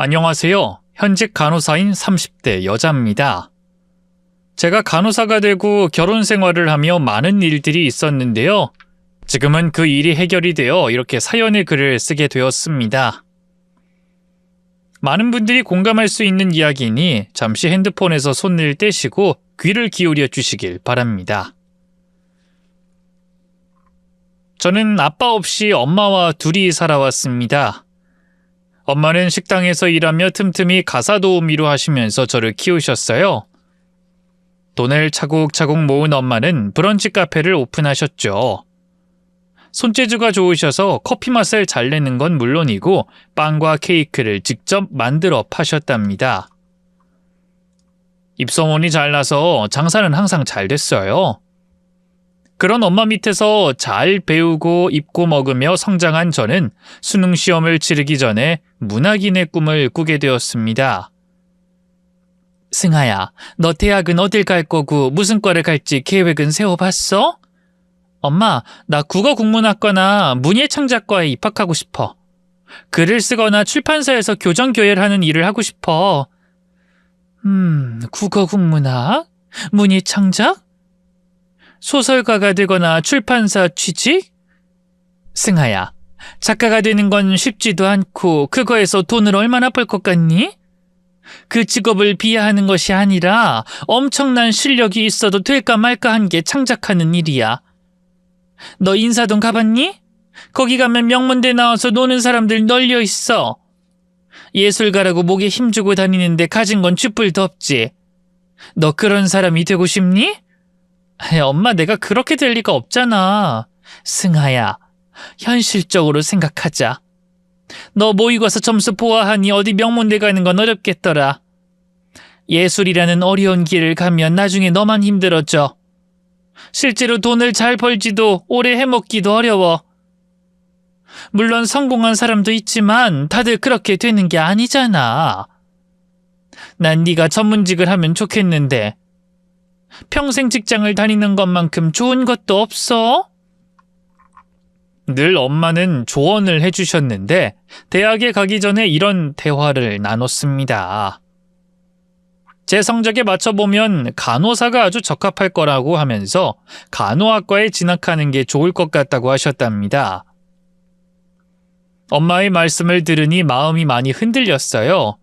안녕하세요. 현직 간호사인 30대 여자입니다. 제가 간호사가 되고 결혼 생활을 하며 많은 일들이 있었는데요. 지금은 그 일이 해결이 되어 이렇게 사연의 글을 쓰게 되었습니다. 많은 분들이 공감할 수 있는 이야기니 잠시 핸드폰에서 손을 떼시고 귀를 기울여 주시길 바랍니다. 저는 아빠 없이 엄마와 둘이 살아왔습니다. 엄마는 식당에서 일하며 틈틈이 가사 도우미로 하시면서 저를 키우셨어요. 돈을 차곡차곡 모은 엄마는 브런치 카페를 오픈하셨죠. 손재주가 좋으셔서 커피 맛을 잘 내는 건 물론이고 빵과 케이크를 직접 만들어 파셨답니다. 입소문이 잘 나서 장사는 항상 잘 됐어요. 그런 엄마 밑에서 잘 배우고 입고 먹으며 성장한 저는 수능 시험을 치르기 전에 문학인의 꿈을 꾸게 되었습니다. 승아야, 너 대학은 어딜 갈 거고 무슨 과를 갈지 계획은 세워봤어? 엄마, 나 국어국문학과나 문예창작과에 입학하고 싶어. 글을 쓰거나 출판사에서 교정교열하는 일을 하고 싶어. 국어국문학? 문예창작? 소설가가 되거나 출판사 취직? 승아야, 작가가 되는 건 쉽지도 않고 그거에서 돈을 얼마나 벌 것 같니? 그 직업을 비하하는 것이 아니라 엄청난 실력이 있어도 될까 말까 한 게 창작하는 일이야. 너 인사동 가봤니? 거기 가면 명문대 나와서 노는 사람들 널려 있어. 예술가라고 목에 힘주고 다니는데 가진 건 쥐뿔도 없지. 너 그런 사람이 되고 싶니? 엄마, 내가 그렇게 될 리가 없잖아. 승아야, 현실적으로 생각하자. 너 모의고사 점수 보아하니 어디 명문대 가는 건 어렵겠더라. 예술이라는 어려운 길을 가면 나중에 너만 힘들어져. 실제로 돈을 잘 벌지도 오래 해먹기도 어려워. 물론 성공한 사람도 있지만 다들 그렇게 되는 게 아니잖아. 난 네가 전문직을 하면 좋겠는데 평생 직장을 다니는 것만큼 좋은 것도 없어? 늘 엄마는 조언을 해주셨는데 대학에 가기 전에 이런 대화를 나눴습니다. 제 성적에 맞춰보면 간호사가 아주 적합할 거라고 하면서 간호학과에 진학하는 게 좋을 것 같다고 하셨답니다. 엄마의 말씀을 들으니 마음이 많이 흔들렸어요.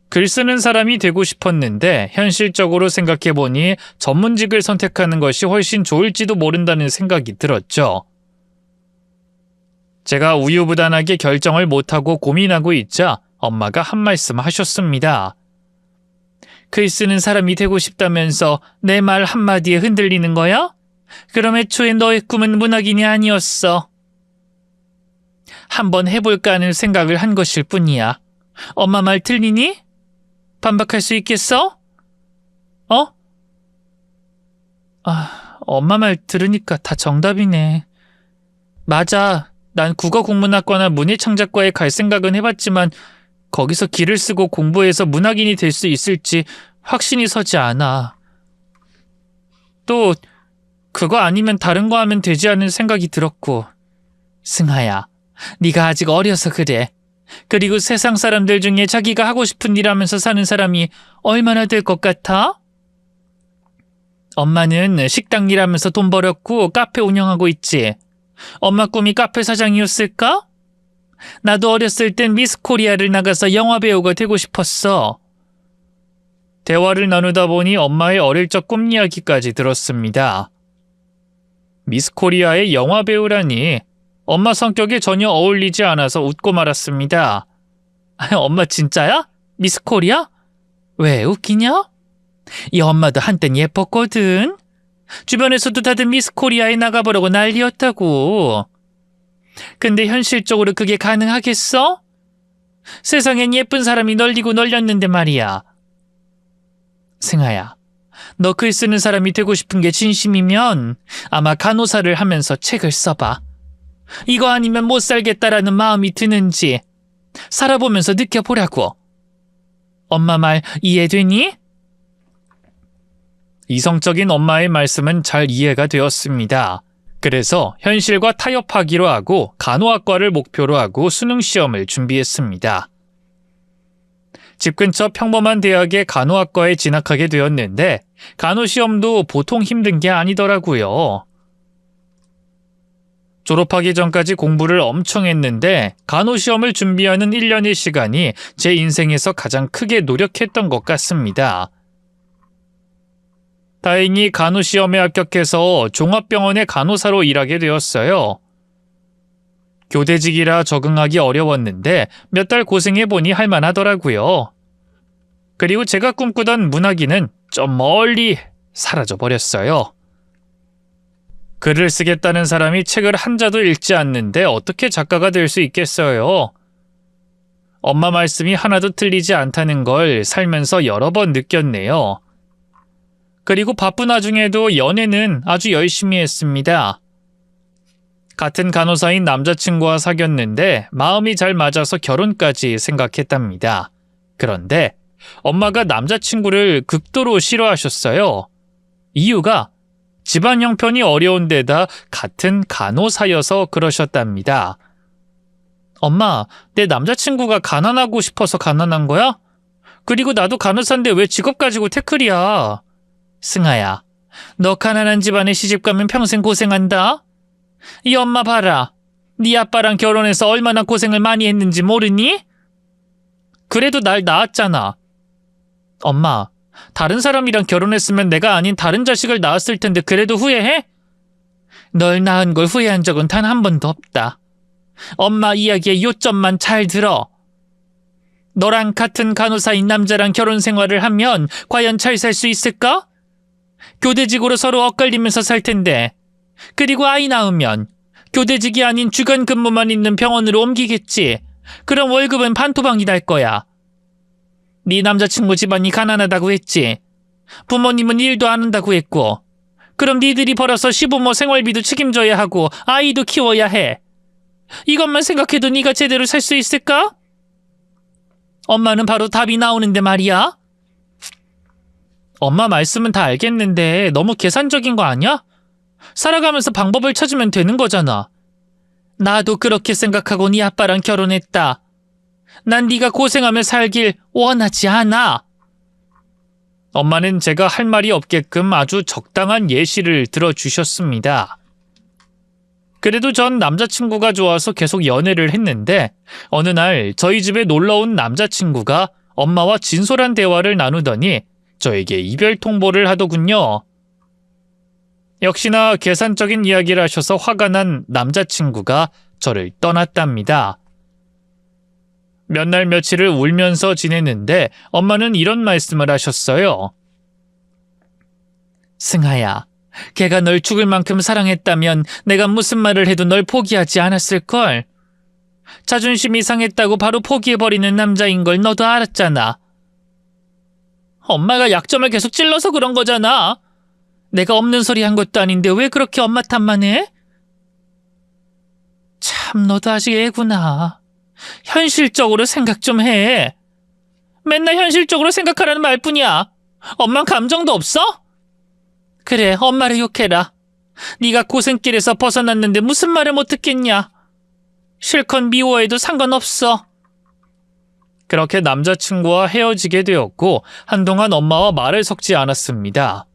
글 쓰는 사람이 되고 싶었는데 현실적으로 생각해보니 전문직을 선택하는 것이 훨씬 좋을지도 모른다는 생각이 들었죠. 제가 우유부단하게 결정을 못하고 고민하고 있자 엄마가 한 말씀 하셨습니다. 글 쓰는 사람이 되고 싶다면서 내 말 한마디에 흔들리는 거야? 그럼 애초에 너의 꿈은 문학인이 아니었어. 한번 해볼까 하는 생각을 한 것일 뿐이야. 엄마 말 틀리니? 반박할 수 있겠어? 엄마 말 들으니까 다 정답이네. 맞아. 난 국어국문학과나 문예창작과에 갈 생각은 해봤지만 거기서 글을 쓰고 공부해서 문학인이 될 수 있을지 확신이 서지 않아. 또 그거 아니면 다른 거 하면 되지 않은 생각이 들었고. 승아야, 네가 아직 어려서 그래. 그리고 세상 사람들 중에 자기가 하고 싶은 일 하면서 사는 사람이 얼마나 될 것 같아? 엄마는 식당 일하면서 돈 벌었고 카페 운영하고 있지. 엄마 꿈이 카페 사장이었을까? 나도 어렸을 땐 미스 코리아를 나가서 영화 배우가 되고 싶었어. 대화를 나누다 보니 엄마의 어릴 적 꿈 이야기까지 들었습니다. 미스 코리아의 영화 배우라니 엄마 성격에 전혀 어울리지 않아서 웃고 말았습니다. 엄마 진짜야? 미스 코리아? 왜 웃기냐? 이 엄마도 한땐 예뻤거든. 주변에서도 다들 미스 코리아에 나가보려고 난리였다고. 근데 현실적으로 그게 가능하겠어? 세상엔 예쁜 사람이 널리고 널렸는데 말이야. 승아야, 너 글 쓰는 사람이 되고 싶은 게 진심이면 아마 간호사를 하면서 책을 써봐. 이거 아니면 못 살겠다라는 마음이 드는지 살아보면서 느껴보라고. 엄마 말 이해되니? 이성적인 엄마의 말씀은 잘 이해가 되었습니다. 그래서 현실과 타협하기로 하고 간호학과를 목표로 하고 수능 시험을 준비했습니다. 집 근처 평범한 대학의 간호학과에 진학하게 되었는데 간호시험도 보통 힘든 게 아니더라고요. 졸업하기 전까지 공부를 엄청 했는데 간호시험을 준비하는 1년의 시간이 제 인생에서 가장 크게 노력했던 것 같습니다. 다행히 간호시험에 합격해서 종합병원의 간호사로 일하게 되었어요. 교대직이라 적응하기 어려웠는데 몇 달 고생해보니 할만하더라고요. 그리고 제가 꿈꾸던 문학인은 좀 멀리 사라져버렸어요. 글을 쓰겠다는 사람이 책을 한 자도 읽지 않는데 어떻게 작가가 될 수 있겠어요? 엄마 말씀이 하나도 틀리지 않다는 걸 살면서 여러 번 느꼈네요. 그리고 바쁜 와중에도 연애는 아주 열심히 했습니다. 같은 간호사인 남자친구와 사귀었는데 마음이 잘 맞아서 결혼까지 생각했답니다. 그런데 엄마가 남자친구를 극도로 싫어하셨어요. 이유가 집안 형편이 어려운 데다 같은 간호사여서 그러셨답니다. 엄마, 내 남자친구가 가난하고 싶어서 가난한 거야? 그리고 나도 간호사인데 왜 직업 가지고 태클이야? 승아야, 너 가난한 집안에 시집가면 평생 고생한다? 이 엄마 봐라. 네 아빠랑 결혼해서 얼마나 고생을 많이 했는지 모르니? 그래도 날 낳았잖아. 엄마, 다른 사람이랑 결혼했으면 내가 아닌 다른 자식을 낳았을 텐데 그래도 후회해? 널 낳은 걸 후회한 적은 단 한 번도 없다. 엄마 이야기의 요점만 잘 들어. 너랑 같은 간호사인 남자랑 결혼 생활을 하면 과연 잘 살 수 있을까? 교대직으로 서로 엇갈리면서 살 텐데. 그리고 아이 낳으면 교대직이 아닌 주간 근무만 있는 병원으로 옮기겠지. 그럼 월급은 반토막이 날 거야. 네 남자친구 집안이 가난하다고 했지. 부모님은 일도 안 한다고 했고. 그럼 니들이 벌어서 시부모 생활비도 책임져야 하고 아이도 키워야 해. 이것만 생각해도 네가 제대로 살 수 있을까? 엄마는 바로 답이 나오는데 말이야. 엄마 말씀은 다 알겠는데 너무 계산적인 거 아니야? 살아가면서 방법을 찾으면 되는 거잖아. 나도 그렇게 생각하고 네 아빠랑 결혼했다. 난 네가 고생하며 살길 원하지 않아. 엄마는 제가 할 말이 없게끔 아주 적당한 예시를 들어주셨습니다. 그래도 전 남자친구가 좋아서 계속 연애를 했는데 어느 날 저희 집에 놀러온 남자친구가 엄마와 진솔한 대화를 나누더니 저에게 이별 통보를 하더군요. 역시나 계산적인 이야기를 하셔서 화가 난 남자친구가 저를 떠났답니다. 몇 날 며칠을 울면서 지냈는데 엄마는 이런 말씀을 하셨어요. 승아야, 걔가 널 죽을 만큼 사랑했다면 내가 무슨 말을 해도 널 포기하지 않았을걸. 자존심이 상했다고 바로 포기해버리는 남자인 걸 너도 알았잖아. 엄마가 약점을 계속 찔러서 그런 거잖아. 내가 없는 소리 한 것도 아닌데 왜 그렇게 엄마 탓만 해? 참, 너도 아직 애구나. 현실적으로 생각 좀 해. 맨날 현실적으로 생각하라는 말뿐이야. 엄만 감정도 없어? 그래, 엄마를 욕해라. 네가 고생길에서 벗어났는데 무슨 말을 못 듣겠냐. 실컷 미워해도 상관없어. 그렇게 남자친구와 헤어지게 되었고 한동안 엄마와 말을 섞지 않았습니다.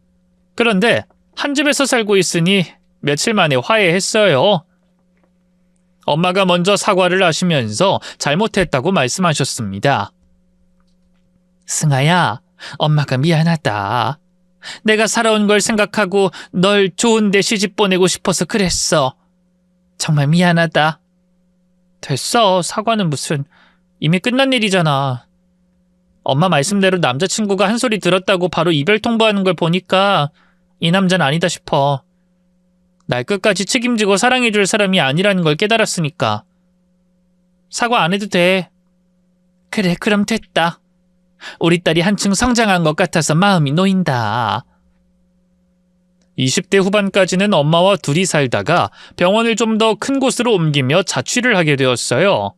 그런데 한 집에서 살고 있으니 며칠 만에 화해했어요. 엄마가 먼저 사과를 하시면서 잘못했다고 말씀하셨습니다. 승아야, 엄마가 미안하다. 내가 살아온 걸 생각하고 널 좋은 데 시집 보내고 싶어서 그랬어. 정말 미안하다. 됐어, 사과는 무슨. 이미 끝난 일이잖아. 엄마 말씀대로 남자친구가 한 소리 들었다고 바로 이별 통보하는 걸 보니까 이 남자는 아니다 싶어. 날 끝까지 책임지고 사랑해줄 사람이 아니라는 걸 깨달았으니까. 사과 안 해도 돼. 그래, 그럼 됐다. 우리 딸이 한층 성장한 것 같아서 마음이 놓인다. 20대 후반까지는 엄마와 둘이 살다가 병원을 좀 더 큰 곳으로 옮기며 자취를 하게 되었어요.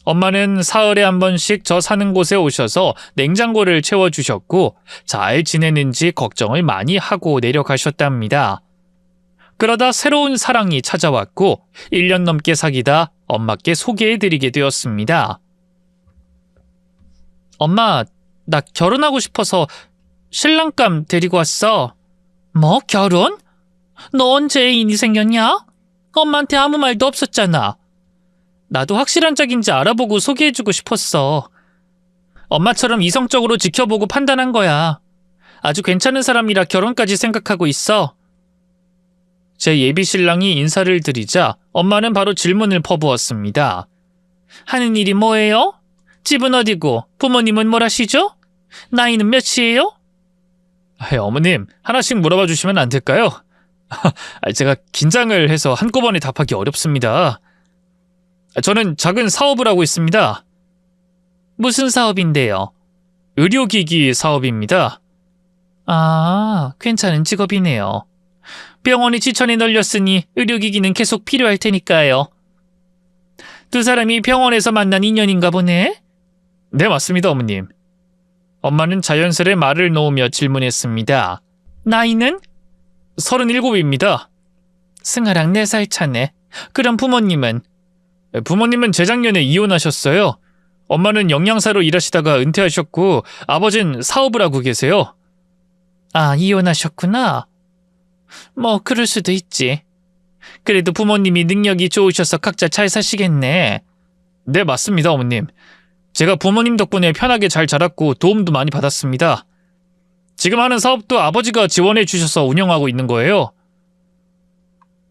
엄마는 사흘에 한 번씩 저 사는 곳에 오셔서 냉장고를 채워주셨고 잘 지내는지 걱정을 많이 하고 내려가셨답니다. 그러다 새로운 사랑이 찾아왔고 1년 넘게 사귀다 엄마께 소개해드리게 되었습니다. 엄마, 나 결혼하고 싶어서 신랑감 데리고 왔어. 뭐, 결혼? 너 언제 애인이 생겼냐? 엄마한테 아무 말도 없었잖아. 나도 확실한 짝인지 알아보고 소개해주고 싶었어. 엄마처럼 이성적으로 지켜보고 판단한 거야. 아주 괜찮은 사람이라 결혼까지 생각하고 있어. 제 예비 신랑이 인사를 드리자 엄마는 바로 질문을 퍼부었습니다. 하는 일이 뭐예요? 집은 어디고 부모님은 뭘 하시죠? 나이는 몇이에요? 어머님, 하나씩 물어봐 주시면 안 될까요? 제가 긴장을 해서 한꺼번에 답하기 어렵습니다. 저는 작은 사업을 하고 있습니다. 무슨 사업인데요? 의료기기 사업입니다. 아, 괜찮은 직업이네요. 병원이 지천에 널렸으니 의료기기는 계속 필요할 테니까요. 두 사람이 병원에서 만난 인연인가 보네? 네, 맞습니다, 어머님. 엄마는 자연스레 말을 놓으며 질문했습니다. 나이는? 37입니다. 승아랑 4살 차네. 그럼 부모님은? 부모님은 재작년에 이혼하셨어요. 엄마는 영양사로 일하시다가 은퇴하셨고 아버진 사업을 하고 계세요. 아, 이혼하셨구나. 뭐 그럴 수도 있지. 그래도 부모님이 능력이 좋으셔서 각자 잘 사시겠네. 네, 맞습니다, 어머님. 제가 부모님 덕분에 편하게 잘 자랐고 도움도 많이 받았습니다. 지금 하는 사업도 아버지가 지원해 주셔서 운영하고 있는 거예요.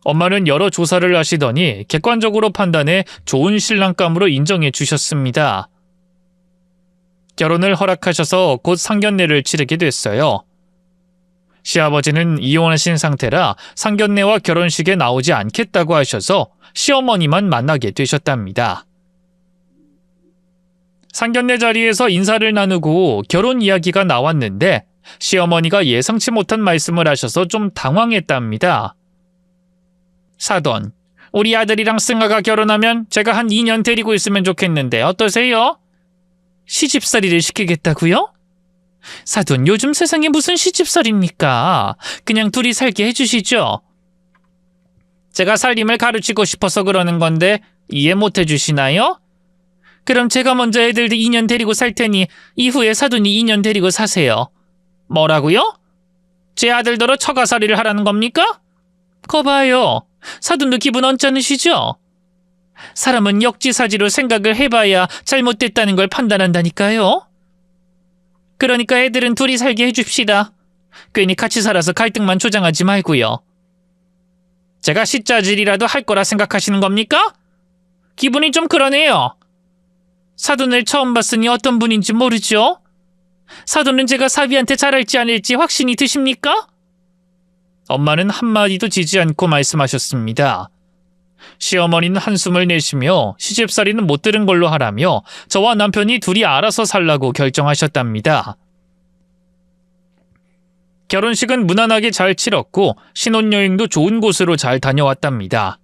엄마는 여러 조사를 하시더니 객관적으로 판단해 좋은 신랑감으로 인정해 주셨습니다. 결혼을 허락하셔서 곧 상견례를 치르게 됐어요. 시아버지는 이혼하신 상태라 상견례와 결혼식에 나오지 않겠다고 하셔서 시어머니만 만나게 되셨답니다. 상견례 자리에서 인사를 나누고 결혼 이야기가 나왔는데 시어머니가 예상치 못한 말씀을 하셔서 좀 당황했답니다. 사돈, 우리 아들이랑 승아가 결혼하면 제가 한 2년 데리고 있으면 좋겠는데 어떠세요? 시집살이를 시키겠다고요? 사돈, 요즘 세상에 무슨 시집살입니까? 그냥 둘이 살게 해주시죠. 제가 살림을 가르치고 싶어서 그러는 건데 이해 못 해주시나요? 그럼 제가 먼저 애들 2년 데리고 살 테니 이후에 사돈이 2년 데리고 사세요. 뭐라고요? 제 아들더러 처가살이를 하라는 겁니까? 거봐요. 사돈도 기분 언짢으시죠? 사람은 역지사지로 생각을 해봐야 잘못됐다는 걸 판단한다니까요. 그러니까 애들은 둘이 살게 해줍시다. 괜히 같이 살아서 갈등만 조장하지 말고요. 제가 시짜질이라도 할 거라 생각하시는 겁니까? 기분이 좀 그러네요. 사돈을 처음 봤으니 어떤 분인지 모르죠? 사돈은 제가 사위한테 잘할지 아닐지 확신이 드십니까? 엄마는 한마디도 지지 않고 말씀하셨습니다. 시어머니는 한숨을 내쉬며 시집살이는 못 들은 걸로 하라며 저와 남편이 둘이 알아서 살라고 결정하셨답니다. 결혼식은 무난하게 잘 치렀고 신혼여행도 좋은 곳으로 잘 다녀왔답니다.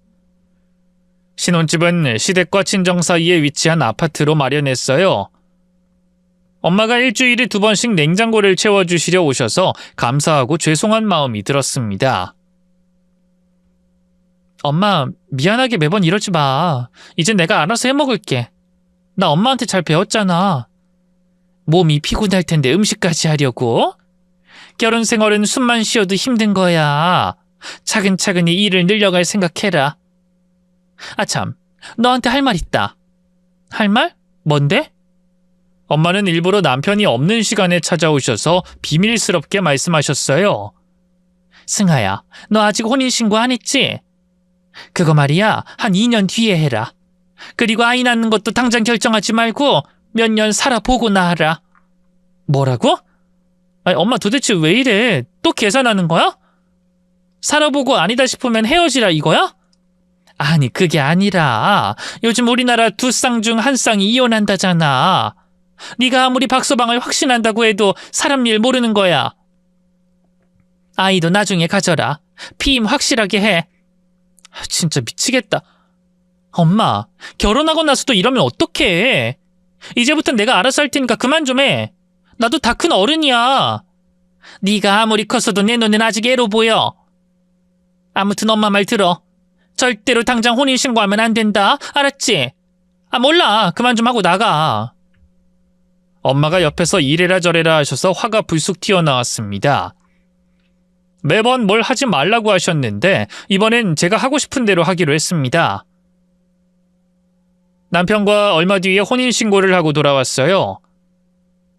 신혼집은 시댁과 친정 사이에 위치한 아파트로 마련했어요. 엄마가 일주일에 2번씩 냉장고를 채워주시려 오셔서 감사하고 죄송한 마음이 들었습니다. 엄마, 미안하게 매번 이러지 마. 이제 내가 알아서 해먹을게. 나 엄마한테 잘 배웠잖아. 몸이 피곤할 텐데 음식까지 하려고? 결혼 생활은 숨만 쉬어도 힘든 거야. 차근차근히 일을 늘려갈 생각해라. 아참, 너한테 할 말 있다. 할 말? 뭔데? 엄마는 일부러 남편이 없는 시간에 찾아오셔서 비밀스럽게 말씀하셨어요. 승아야, 너 아직 혼인신고 안 했지? 그거 말이야, 한 2년 뒤에 해라. 그리고 아이 낳는 것도 당장 결정하지 말고 몇 년 살아보고나 하라. 뭐라고? 아니, 엄마 도대체 왜 이래? 또 계산하는 거야? 살아보고 아니다 싶으면 헤어지라 이거야? 아니, 그게 아니라 요즘 우리나라 2쌍 중 1쌍이 이혼한다잖아. 네가 아무리 박서방을 확신한다고 해도 사람 일 모르는 거야. 아이도 나중에 가져라. 피임 확실하게 해. 진짜 미치겠다. 엄마, 결혼하고 나서도 이러면 어떡해. 이제부터 내가 알아서 할 테니까 그만 좀 해. 나도 다 큰 어른이야. 네가 아무리 컸어도 내 눈엔 아직 애로 보여. 아무튼 엄마 말 들어. 절대로 당장 혼인신고하면 안 된다. 알았지? 아, 몰라. 그만 좀 하고 나가. 엄마가 옆에서 이래라 저래라 하셔서 화가 불쑥 튀어나왔습니다. 매번 뭘 하지 말라고 하셨는데 이번엔 제가 하고 싶은 대로 하기로 했습니다. 남편과 얼마 뒤에 혼인신고를 하고 돌아왔어요.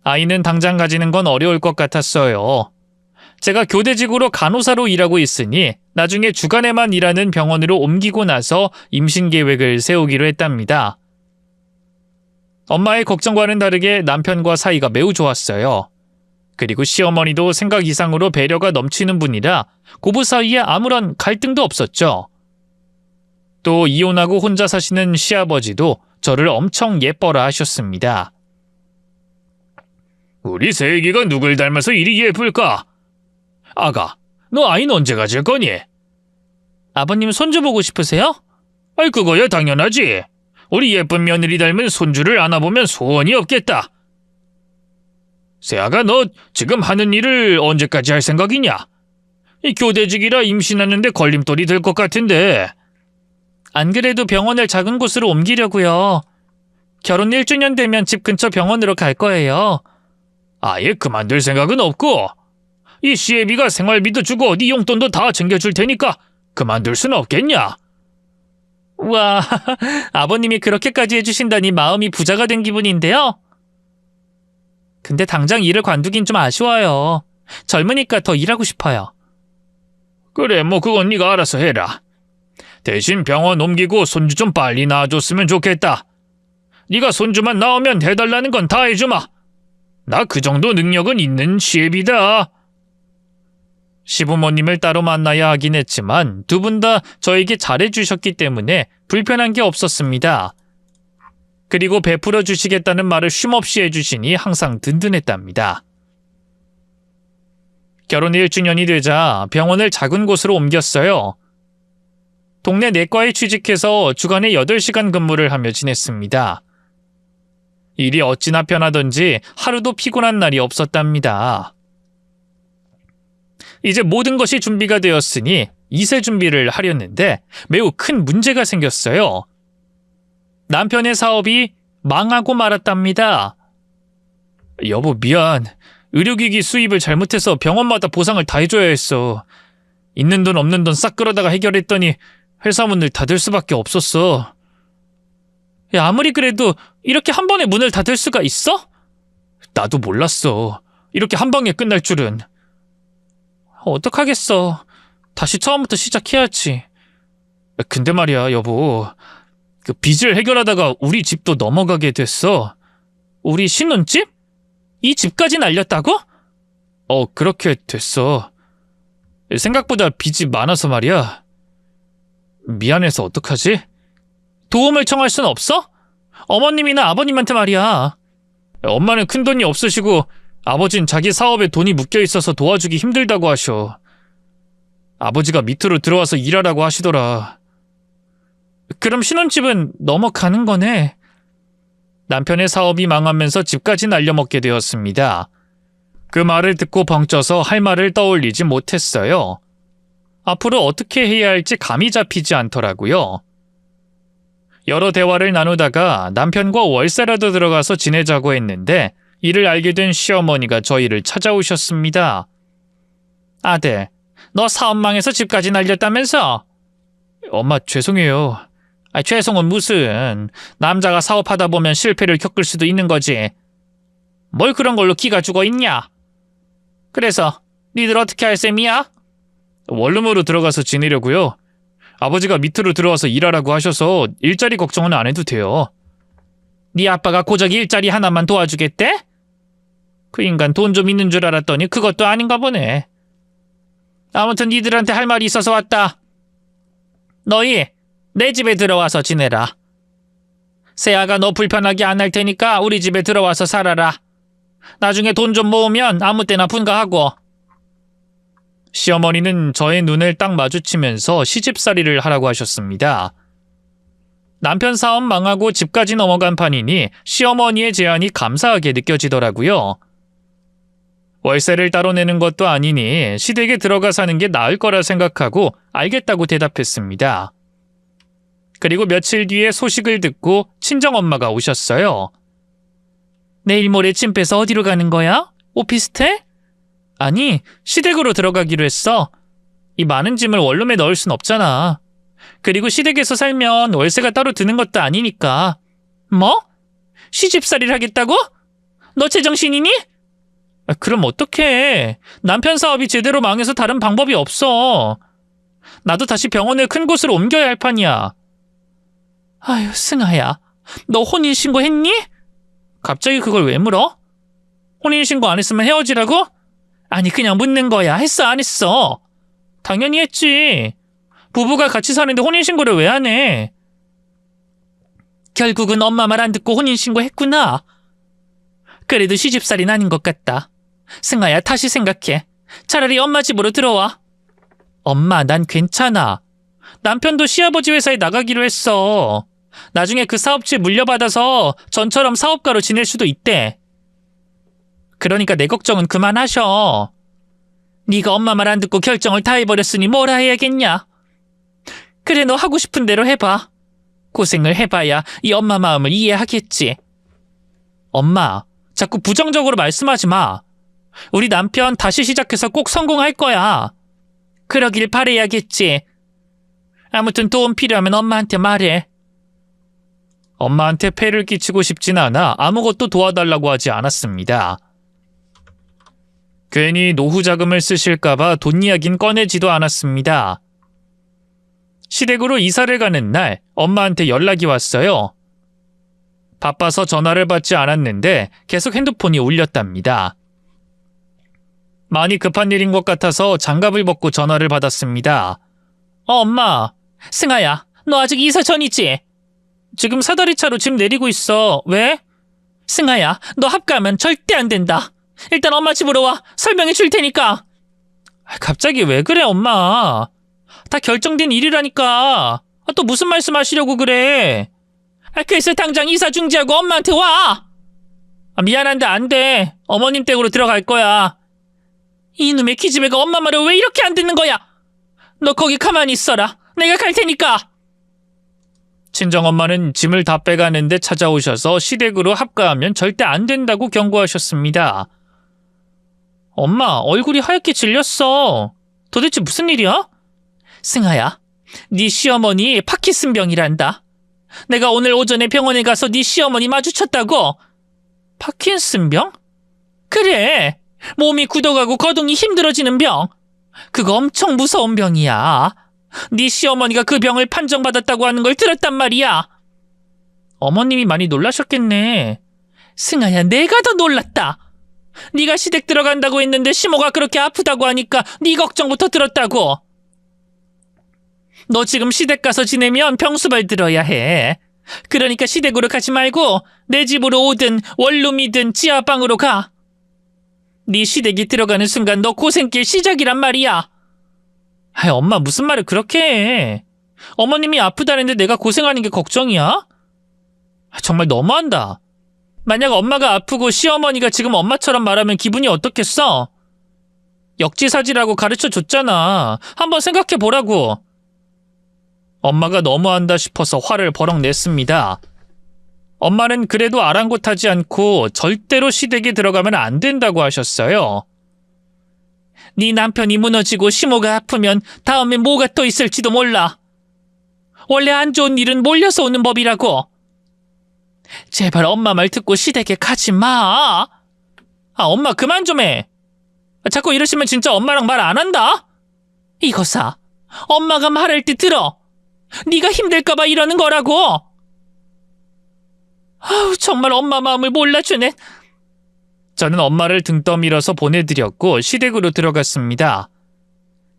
아이는 당장 가지는 건 어려울 것 같았어요. 제가 교대직으로 간호사로 일하고 있으니 나중에 주간에만 일하는 병원으로 옮기고 나서 임신 계획을 세우기로 했답니다. 엄마의 걱정과는 다르게 남편과 사이가 매우 좋았어요. 그리고 시어머니도 생각 이상으로 배려가 넘치는 분이라 고부 사이에 아무런 갈등도 없었죠. 또 이혼하고 혼자 사시는 시아버지도 저를 엄청 예뻐라 하셨습니다. 우리 세기가 누굴 닮아서 이리 예쁠까? 아가, 너 아이는 언제 가질 거니? 아버님 손주 보고 싶으세요? 아이, 그거야 당연하지. 우리 예쁜 며느리 닮은 손주를 안아보면 소원이 없겠다. 세아가, 너 지금 하는 일을 언제까지 할 생각이냐? 이 교대직이라 임신하는데 걸림돌이 될 것 같은데. 안 그래도 병원을 작은 곳으로 옮기려고요. 결혼 1주년 되면 집 근처 병원으로 갈 거예요. 아예 그만둘 생각은 없고, 이 시애비가 생활비도 주고 네 용돈도 다 챙겨줄 테니까 그만둘 순 없겠냐? 우와, 아버님이 그렇게까지 해주신다니 마음이 부자가 된 기분인데요. 근데 당장 일을 관두긴 좀 아쉬워요. 젊으니까 더 일하고 싶어요. 그래, 뭐 그건 네가 알아서 해라. 대신 병원 옮기고 손주 좀 빨리 낳아줬으면 좋겠다. 네가 손주만 낳으면 해달라는 건 다 해주마. 나 그 정도 능력은 있는 시애비다. 시부모님을 따로 만나야 하긴 했지만 두 분 다 저에게 잘해주셨기 때문에 불편한 게 없었습니다. 그리고 베풀어 주시겠다는 말을 쉼없이 해주시니 항상 든든했답니다. 결혼 1주년이 되자 병원을 작은 곳으로 옮겼어요. 동네 내과에 취직해서 주간에 8시간 근무를 하며 지냈습니다. 일이 어찌나 편하던지 하루도 피곤한 날이 없었답니다. 이제 모든 것이 준비가 되었으니 이세 준비를 하려는데 매우 큰 문제가 생겼어요. 남편의 사업이 망하고 말았답니다. 여보, 미안. 의료기기 수입을 잘못해서 병원마다 보상을 다 해줘야 했어. 있는 돈 없는 돈 싹 끌어다가 해결했더니 회사 문을 닫을 수밖에 없었어. 야, 아무리 그래도 이렇게 한 번에 문을 닫을 수가 있어? 나도 몰랐어. 이렇게 한 방에 끝날 줄은. 어떡하겠어. 다시 처음부터 시작해야지. 근데 말이야, 여보. 그 빚을 해결하다가 우리 집도 넘어가게 됐어. 우리 신혼집? 이 집까지 날렸다고? 그렇게 됐어. 생각보다 빚이 많아서 말이야. 미안해서 어떡하지? 도움을 청할 순 없어? 어머님이나 아버님한테 말이야. 엄마는 큰돈이 없으시고 아버진 자기 사업에 돈이 묶여있어서 도와주기 힘들다고 하셔. 아버지가 밑으로 들어와서 일하라고 하시더라. 그럼 신혼집은 넘어가는 거네. 남편의 사업이 망하면서 집까지 날려먹게 되었습니다. 그 말을 듣고 벙쪄서 할 말을 떠올리지 못했어요. 앞으로 어떻게 해야 할지 감이 잡히지 않더라고요. 여러 대화를 나누다가 남편과 월세라도 들어가서 지내자고 했는데 이를 알게 된 시어머니가 저희를 찾아오셨습니다. 아들, 너 사업 망해서 집까지 날렸다면서? 엄마, 죄송해요. 죄송은 무슨. 남자가 사업하다 보면 실패를 겪을 수도 있는 거지. 뭘 그런 걸로 기가 죽어 있냐? 그래서 니들 어떻게 할 셈이야? 원룸으로 들어가서 지내려고요. 아버지가 밑으로 들어와서 일하라고 하셔서 일자리 걱정은 안 해도 돼요. 네 아빠가 고작 일자리 하나만 도와주겠대? 그 인간 돈 좀 있는 줄 알았더니 그것도 아닌가 보네. 아무튼 니들한테 할 말이 있어서 왔다. 너희 내 집에 들어와서 지내라. 세아가 너 불편하게 안 할 테니까 우리 집에 들어와서 살아라. 나중에 돈 좀 모으면 아무 때나 분가하고. 시어머니는 저의 눈을 딱 마주치면서 시집살이를 하라고 하셨습니다. 남편 사업 망하고 집까지 넘어간 판이니 시어머니의 제안이 감사하게 느껴지더라고요. 월세를 따로 내는 것도 아니니 시댁에 들어가 사는 게 나을 거라 생각하고 알겠다고 대답했습니다. 그리고 며칠 뒤에 소식을 듣고 친정엄마가 오셨어요. 내일 모레 짐 빼서 어디로 가는 거야? 오피스텔? 아니, 시댁으로 들어가기로 했어. 이 많은 짐을 원룸에 넣을 순 없잖아. 그리고 시댁에서 살면 월세가 따로 드는 것도 아니니까. 뭐? 시집살이를 하겠다고? 너 제정신이니? 그럼 어떡해. 남편 사업이 제대로 망해서 다른 방법이 없어. 나도 다시 병원을 큰 곳으로 옮겨야 할 판이야. 아유, 승아야. 너 혼인신고 했니? 갑자기 그걸 왜 물어? 혼인신고 안 했으면 헤어지라고? 아니, 그냥 묻는 거야. 했어, 안 했어? 당연히 했지. 부부가 같이 사는데 혼인신고를 왜 안 해? 결국은 엄마 말 안 듣고 혼인신고 했구나. 그래도 시집살이는 아닌 것 같다. 승아야, 다시 생각해. 차라리 엄마 집으로 들어와. 엄마, 난 괜찮아. 남편도 시아버지 회사에 나가기로 했어. 나중에 그 사업체 물려받아서 전처럼 사업가로 지낼 수도 있대. 그러니까 내 걱정은 그만하셔. 네가 엄마 말 안 듣고 결정을 다 해버렸으니 뭐라 해야겠냐. 그래, 너 하고 싶은 대로 해봐. 고생을 해봐야 이 엄마 마음을 이해하겠지. 엄마, 자꾸 부정적으로 말씀하지 마. 우리 남편 다시 시작해서 꼭 성공할 거야. 그러길 바라야겠지. 아무튼 도움 필요하면 엄마한테 말해. 엄마한테 폐를 끼치고 싶진 않아 아무것도 도와달라고 하지 않았습니다. 괜히 노후 자금을 쓰실까봐 돈 이야긴 꺼내지도 않았습니다. 시댁으로 이사를 가는 날 엄마한테 연락이 왔어요. 바빠서 전화를 받지 않았는데 계속 핸드폰이 울렸답니다. 많이 급한 일인 것 같아서 장갑을 벗고 전화를 받았습니다. 엄마. 승아야, 너 아직 이사 전이지? 지금 사다리차로 짐 내리고 있어. 왜? 승아야, 너 합가하면 절대 안 된다. 일단 엄마 집으로 와. 설명해 줄 테니까. 갑자기 왜 그래, 엄마? 다 결정된 일이라니까. 또 무슨 말씀 하시려고 그래? 글쎄, 당장 이사 중지하고 엄마한테 와. 미안한데 안 돼. 어머님 댁으로 들어갈 거야. 이놈의 기집애가 엄마 말을 왜 이렇게 안 듣는 거야? 너 거기 가만히 있어라. 내가 갈 테니까. 친정엄마는 짐을 다 빼가는데 찾아오셔서 시댁으로 합가하면 절대 안 된다고 경고하셨습니다. 엄마, 얼굴이 하얗게 질렸어. 도대체 무슨 일이야? 승아야, 네 시어머니 파킨슨병이란다. 내가 오늘 오전에 병원에 가서 네 시어머니 마주쳤다고. 파킨슨병? 그래, 몸이 굳어가고 거동이 힘들어지는 병. 그거 엄청 무서운 병이야. 네 시어머니가 그 병을 판정받았다고 하는 걸 들었단 말이야. 어머님이 많이 놀라셨겠네. 승아야, 내가 더 놀랐다. 네가 시댁 들어간다고 했는데 시모가 그렇게 아프다고 하니까 네 걱정부터 들었다고. 너 지금 시댁 가서 지내면 병수발 들어야 해. 그러니까 시댁으로 가지 말고 내 집으로 오든 원룸이든 지하방으로 가. 네 시댁이 들어가는 순간 너 고생길 시작이란 말이야. 엄마, 무슨 말을 그렇게 해. 어머님이 아프다는데 내가 고생하는 게 걱정이야? 정말 너무한다. 만약 엄마가 아프고 시어머니가 지금 엄마처럼 말하면 기분이 어떻겠어? 역지사지라고 가르쳐줬잖아. 한번 생각해보라고. 엄마가 너무한다 싶어서 화를 버럭 냈습니다. 엄마는 그래도 아랑곳하지 않고 절대로 시댁에 들어가면 안 된다고 하셨어요. 네 남편이 무너지고 시모가 아프면 다음에 뭐가 또 있을지도 몰라. 원래 안 좋은 일은 몰려서 오는 법이라고. 제발 엄마 말 듣고 시댁에 가지 마. 엄마 그만 좀 해. 자꾸 이러시면 진짜 엄마랑 말 안 한다. 이거사, 엄마가 말할 때 들어. 네가 힘들까봐 이러는 거라고. 정말 엄마 마음을 몰라주네. 저는 엄마를 등 떠밀어서 보내드렸고 시댁으로 들어갔습니다.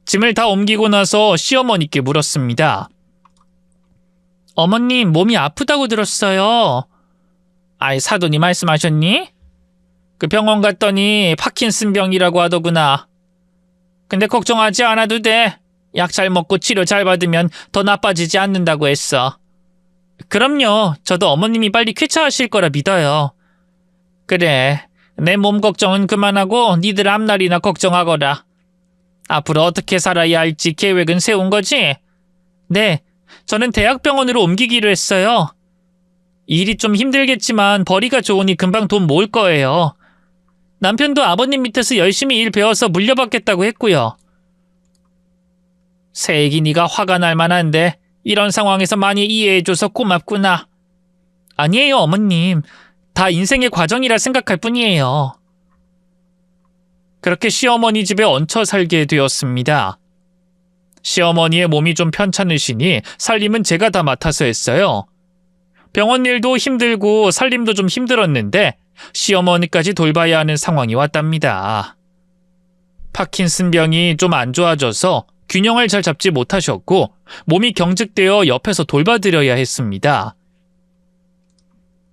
짐을 다 옮기고 나서 시어머니께 물었습니다. 어머님, 몸이 아프다고 들었어요. 사돈이 말씀하셨니? 그 병원 갔더니 파킨슨병이라고 하더구나. 근데 걱정하지 않아도 돼. 약 잘 먹고 치료 잘 받으면 더 나빠지지 않는다고 했어. 그럼요. 저도 어머님이 빨리 쾌차하실 거라 믿어요. 그래, 내 몸 걱정은 그만하고 니들 앞날이나 걱정하거라. 앞으로 어떻게 살아야 할지 계획은 세운 거지? 네, 저는 대학병원으로 옮기기로 했어요. 일이 좀 힘들겠지만 벌이가 좋으니 금방 돈 모을 거예요. 남편도 아버님 밑에서 열심히 일 배워서 물려받겠다고 했고요. 세긴이가 화가 날 만한데 이런 상황에서 많이 이해해줘서 고맙구나. 아니에요, 어머님. 다 인생의 과정이라 생각할 뿐이에요. 그렇게 시어머니 집에 얹혀 살게 되었습니다. 시어머니의 몸이 좀 편찮으시니 살림은 제가 다 맡아서 했어요. 병원 일도 힘들고 살림도 좀 힘들었는데 시어머니까지 돌봐야 하는 상황이 왔답니다. 파킨슨 병이 좀 안 좋아져서 균형을 잘 잡지 못하셨고 몸이 경직되어 옆에서 돌봐드려야 했습니다.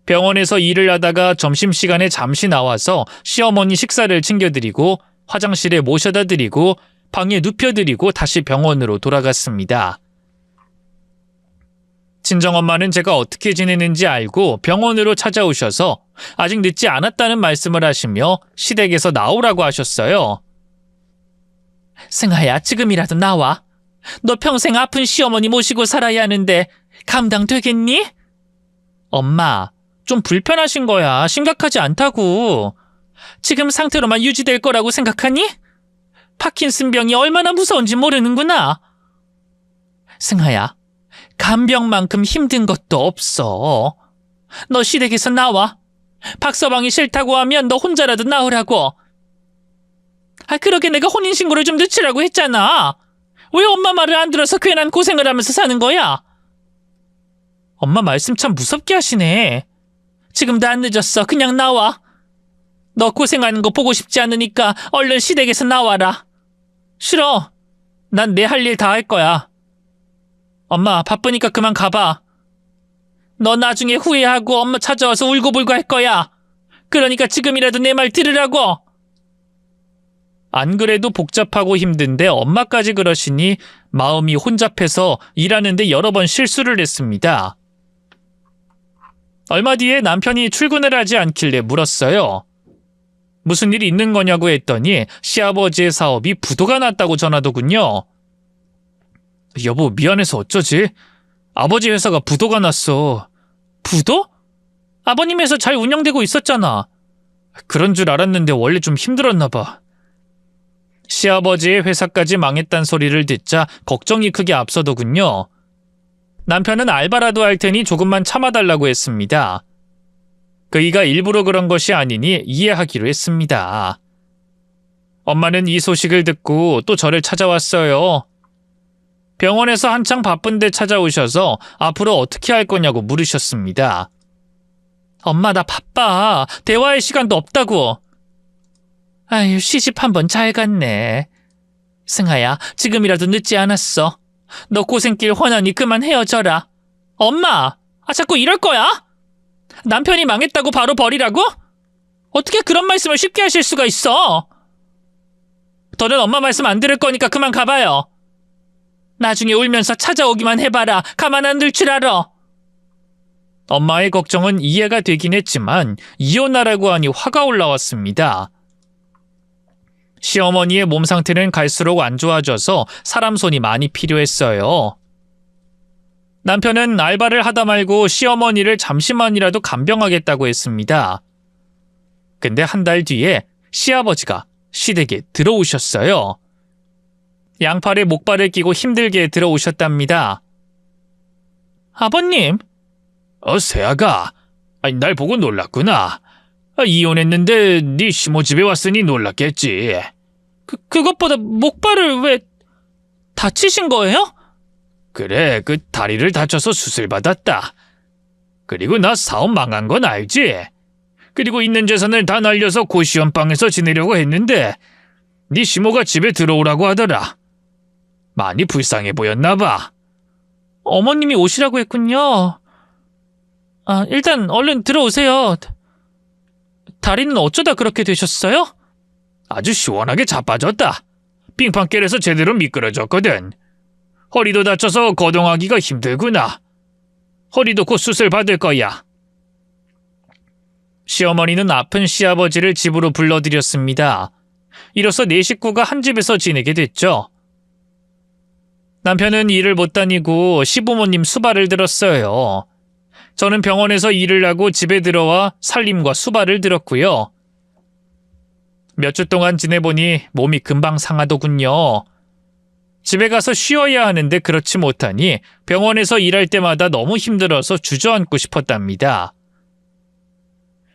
병원에서 일을 하다가 점심시간에 잠시 나와서 시어머니 식사를 챙겨드리고 화장실에 모셔다 드리고 방에 눕혀드리고 다시 병원으로 돌아갔습니다. 친정엄마는 제가 어떻게 지내는지 알고 병원으로 찾아오셔서 아직 늦지 않았다는 말씀을 하시며 시댁에서 나오라고 하셨어요. 승아야, 지금이라도 나와. 너 평생 아픈 시어머니 모시고 살아야 하는데 감당되겠니? 엄마, 좀 불편하신 거야. 심각하지 않다고. 지금 상태로만 유지될 거라고 생각하니? 파킨슨 병이 얼마나 무서운지 모르는구나. 승아야, 간병만큼 힘든 것도 없어. 너 시댁에서 나와. 박서방이 싫다고 하면 너 혼자라도 나오라고. 그러게 내가 혼인신고를 좀 늦추라고 했잖아. 왜 엄마 말을 안 들어서 괜한 고생을 하면서 사는 거야? 엄마 말씀 참 무섭게 하시네. 지금도 안 늦었어. 그냥 나와. 너 고생하는 거 보고 싶지 않으니까 얼른 시댁에서 나와라. 싫어. 난 내 할 일 다 할 거야. 엄마 바쁘니까 그만 가봐. 너 나중에 후회하고 엄마 찾아와서 울고불고 할 거야. 그러니까 지금이라도 내 말 들으라고. 안 그래도 복잡하고 힘든데 엄마까지 그러시니 마음이 혼잡해서 일하는데 여러 번 실수를 했습니다. 얼마 뒤에 남편이 출근을 하지 않길래 물었어요. 무슨 일이 있는 거냐고 했더니 시아버지의 사업이 부도가 났다고 전하더군요. 여보, 미안해서 어쩌지? 아버지 회사가 부도가 났어. 부도? 아버님 회사 잘 운영되고 있었잖아. 그런 줄 알았는데 원래 좀 힘들었나 봐. 시아버지의 회사까지 망했단 소리를 듣자 걱정이 크게 앞서더군요. 남편은 알바라도 할 테니 조금만 참아달라고 했습니다. 그이가 일부러 그런 것이 아니니 이해하기로 했습니다. 엄마는 이 소식을 듣고 또 저를 찾아왔어요. 병원에서 한창 바쁜데 찾아오셔서 앞으로 어떻게 할 거냐고 물으셨습니다. 엄마, 나 바빠. 대화할 시간도 없다고. 아유, 시집 한번 잘 갔네. 승아야, 지금이라도 늦지 않았어. 너 고생길 훤하니 그만 헤어져라. 엄마, 자꾸 이럴 거야? 남편이 망했다고 바로 버리라고? 어떻게 그런 말씀을 쉽게 하실 수가 있어? 더는 엄마 말씀 안 들을 거니까 그만 가봐요. 나중에 울면서 찾아오기만 해봐라. 가만 안 둘 줄 알아. 엄마의 걱정은 이해가 되긴 했지만 이혼하라고 하니 화가 올라왔습니다. 시어머니의 몸 상태는 갈수록 안 좋아져서 사람 손이 많이 필요했어요. 남편은 알바를 하다 말고 시어머니를 잠시만이라도 간병하겠다고 했습니다. 근데 한 달 뒤에 시아버지가 시댁에 들어오셨어요. 양팔에 목발을 끼고 힘들게 들어오셨답니다. 아버님. 세아가. 날 보고 놀랐구나. 이혼했는데 네 시모 집에 왔으니 놀랐겠지. 그것보다 목발을 왜 다치신 거예요? 그래, 그 다리를 다쳐서 수술받았다. 그리고 나 사업 망한 건 알지? 그리고 있는 재산을 다 날려서 고시원방에서 지내려고 했는데 네 시모가 집에 들어오라고 하더라. 많이 불쌍해 보였나 봐. 어머님이 오시라고 했군요. 일단 얼른 들어오세요. 다리는 어쩌다 그렇게 되셨어요? 아주 시원하게 자빠졌다. 빙판길에서 제대로 미끄러졌거든. 허리도 다쳐서 거동하기가 힘들구나. 허리도 곧 수술 받을 거야. 시어머니는 아픈 시아버지를 집으로 불러들였습니다. 이로써 네 식구가 한 집에서 지내게 됐죠. 남편은 일을 못 다니고 시부모님 수발을 들었어요. 저는 병원에서 일을 하고 집에 들어와 살림과 수발을 들었고요. 몇 주 동안 지내보니 몸이 금방 상하더군요. 집에 가서 쉬어야 하는데 그렇지 못하니 병원에서 일할 때마다 너무 힘들어서 주저앉고 싶었답니다.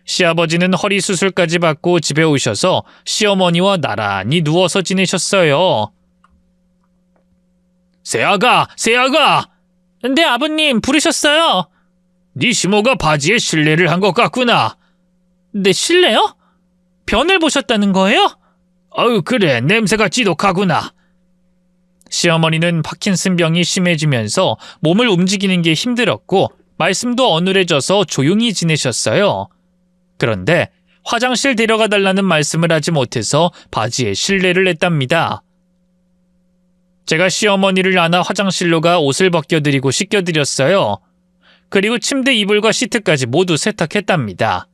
시아버지는 허리 수술까지 받고 집에 오셔서 시어머니와 나란히 누워서 지내셨어요. 세아가! 네, 아버님, 부르셨어요? 네 시모가 바지에 실례를 한 것 같구나. 네, 실례요? 변을 보셨다는 거예요? 아유, 그래, 냄새가 지독하구나. 시어머니는 파킨슨병이 심해지면서 몸을 움직이는 게 힘들었고 말씀도 어눌해져서 조용히 지내셨어요. 그런데 화장실 데려가 달라는 말씀을 하지 못해서 바지에 실례를 했답니다. 제가 시어머니를 안아 화장실로 가 옷을 벗겨드리고 씻겨드렸어요. 그리고 침대 이불과 시트까지 모두 세탁했답니다.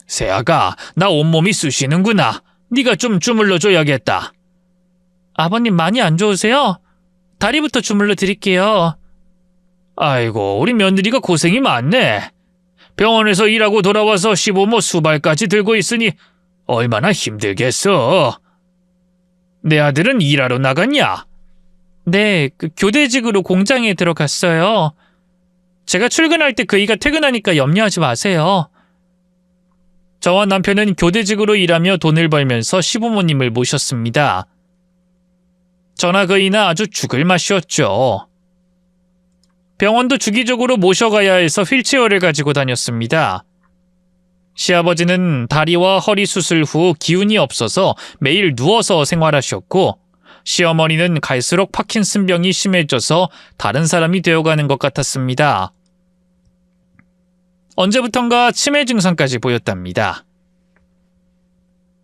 세아가, 나 온몸이 쑤시는구나. 네가 좀 주물러줘야겠다. 아버님 많이 안 좋으세요? 다리부터 주물러 드릴게요. 아이고, 우리 며느리가 고생이 많네. 병원에서 일하고 돌아와서 시부모 수발까지 들고 있으니 얼마나 힘들겠어. 내 아들은 일하러 나갔냐? 네, 교대직으로 공장에 들어갔어요. 제가 출근할 때 그이가 퇴근하니까 염려하지 마세요. 저와 남편은 교대직으로 일하며 돈을 벌면서 시부모님을 모셨습니다. 저나 그이나 아주 죽을 맛이었죠. 병원도 주기적으로 모셔가야 해서 휠체어를 가지고 다녔습니다. 시아버지는 다리와 허리 수술 후 기운이 없어서 매일 누워서 생활하셨고 시어머니는 갈수록 파킨슨병이 심해져서 다른 사람이 되어가는 것 같았습니다. 언제부턴가 치매 증상까지 보였답니다.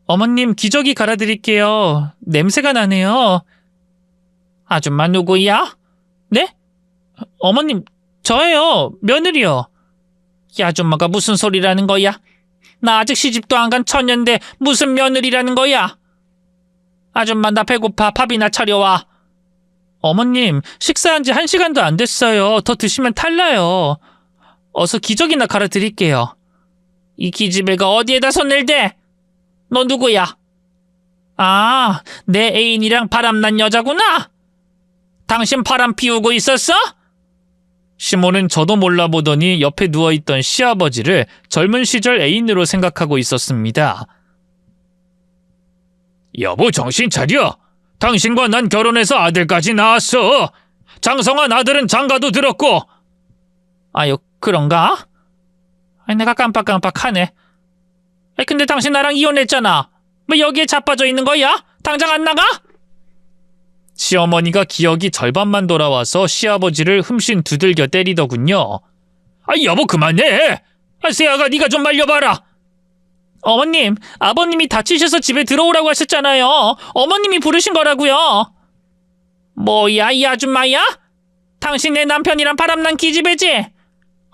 어머님, 기저귀 갈아드릴게요. 냄새가 나네요. 아줌마 누구야? 네? 어머님, 저예요. 며느리요. 이 아줌마가 무슨 소리라는 거야? 나 아직 시집도 안 간 처녀인데 무슨 며느리라는 거야? 아줌마, 나 배고파. 밥이나 차려와. 어머님, 식사한 지 1시간도 안 됐어요. 더 드시면 탈나요. 어서 기저귀나 갈아드릴게요. 이 기집애가 어디에다 손을 대? 너 누구야? 아, 내 애인이랑 바람난 여자구나? 당신 바람 피우고 있었어? 시모는 저도 몰라보더니 옆에 누워있던 시아버지를 젊은 시절 애인으로 생각하고 있었습니다. 여보, 정신 차려. 당신과 난 결혼해서 아들까지 낳았어. 장성한 아들은 장가도 들었고. 아유, 그런가? 내가 깜빡깜빡하네. 근데 당신 나랑 이혼했잖아. 왜 여기에 자빠져 있는 거야? 당장 안 나가? 시어머니가 기억이 절반만 돌아와서 시아버지를 흠씬 두들겨 때리더군요. 여보, 그만해. 세아가 네가 좀 말려봐라. 어머님, 아버님이 다치셔서 집에 들어오라고 하셨잖아요. 어머님이 부르신 거라고요. 뭐야, 이 아줌마야? 당신 내 남편이랑 바람난 기집애지?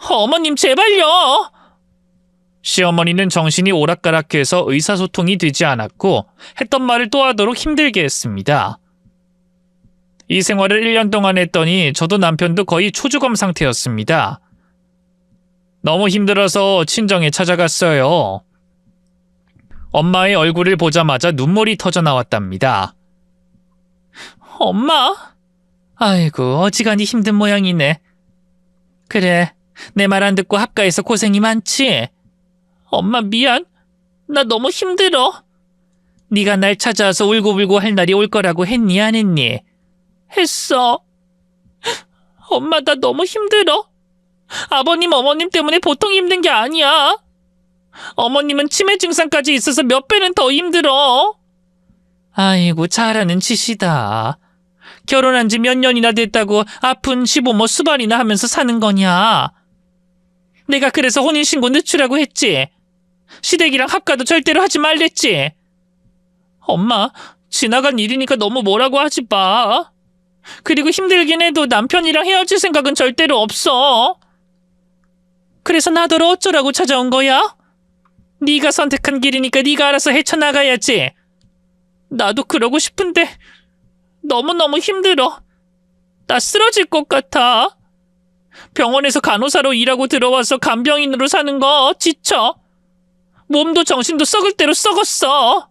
어머님, 제발요. 시어머니는 정신이 오락가락해서 의사소통이 되지 않았고 했던 말을 또 하도록 힘들게 했습니다. 이 생활을 1년 동안 했더니 저도 남편도 거의 초주검 상태였습니다. 너무 힘들어서 친정에 찾아갔어요. 엄마의 얼굴을 보자마자 눈물이 터져 나왔답니다. 엄마? 아이고, 어지간히 힘든 모양이네. 그래, 내 말 안 듣고 합가해서 고생이 많지? 엄마 미안. 나 너무 힘들어. 네가 날 찾아와서 울고불고 할 날이 올 거라고 했니, 안 했니? 했어. 엄마, 나 너무 힘들어. 아버님, 어머님 때문에 보통 힘든 게 아니야. 어머님은 치매 증상까지 있어서 몇 배는 더 힘들어. 아이고, 잘하는 짓이다. 결혼한 지 몇 년이나 됐다고 아픈 시부모 수발이나 하면서 사는 거냐. 내가 그래서 혼인신고 늦추라고 했지. 시댁이랑 합가도 절대로 하지 말랬지. 엄마, 지나간 일이니까 너무 뭐라고 하지 마. 그리고 힘들긴 해도 남편이랑 헤어질 생각은 절대로 없어. 그래서 나더러 어쩌라고 찾아온 거야? 네가 선택한 길이니까 네가 알아서 헤쳐나가야지. 나도 그러고 싶은데 너무너무 힘들어. 나 쓰러질 것 같아. 병원에서 간호사로 일하고 들어와서 간병인으로 사는 거 지쳐. 몸도 정신도 썩을 대로 썩었어.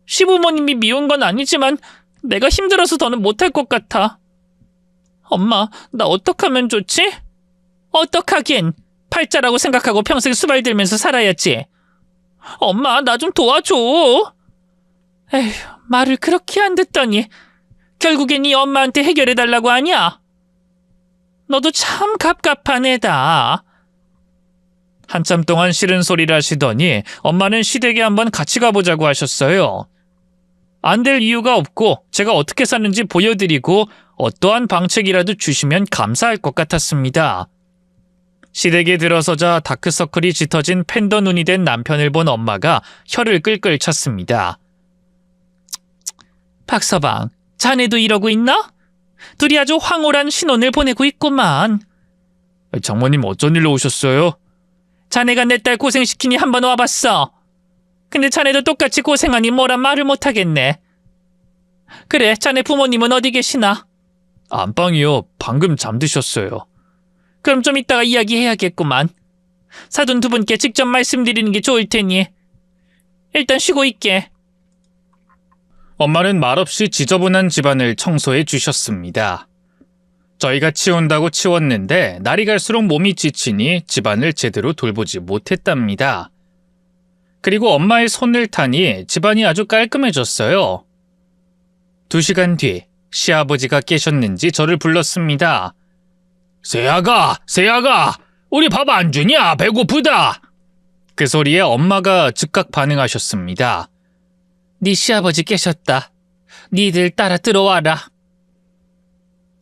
시부모님이 미운 건 아니지만 내가 힘들어서 더는 못할 것 같아. 엄마, 나 어떡하면 좋지? 어떡하긴. 팔자라고 생각하고 평생 수발들면서 살아야지. 엄마, 나 좀 도와줘. 에휴, 말을 그렇게 안 듣더니 결국엔 네 엄마한테 해결해달라고 하냐? 너도 참 갑갑한 애다. 한참 동안 싫은 소리를 하시더니 엄마는 시댁에 한번 같이 가보자고 하셨어요. 안 될 이유가 없고 제가 어떻게 사는지 보여드리고 어떠한 방책이라도 주시면 감사할 것 같았습니다. 시댁에 들어서자 다크서클이 짙어진 팬더 눈이 된 남편을 본 엄마가 혀를 끌끌 찼습니다. 박서방, 자네도 이러고 있나? 둘이 아주 황홀한 신혼을 보내고 있구만. 장모님 어쩐 일로 오셨어요? 자네가 내 딸 고생시키니 한번 와봤어. 근데 자네도 똑같이 고생하니 뭐란 말을 못하겠네. 그래, 자네 부모님은 어디 계시나? 안방이요. 방금 잠드셨어요. 그럼 좀 이따가 이야기해야겠구만. 사돈 두 분께 직접 말씀드리는 게 좋을 테니 일단 쉬고 있게. 엄마는 말없이 지저분한 집안을 청소해 주셨습니다. 저희가 치운다고 치웠는데 날이 갈수록 몸이 지치니 집안을 제대로 돌보지 못했답니다. 그리고 엄마의 손을 타니 집안이 아주 깔끔해졌어요. 2시간 뒤 시아버지가 깨셨는지 저를 불렀습니다. 새아가, 우리 밥 안 주냐? 배고프다. 그 소리에 엄마가 즉각 반응하셨습니다. 네 시아버지 깨셨다. 니들 따라 들어와라.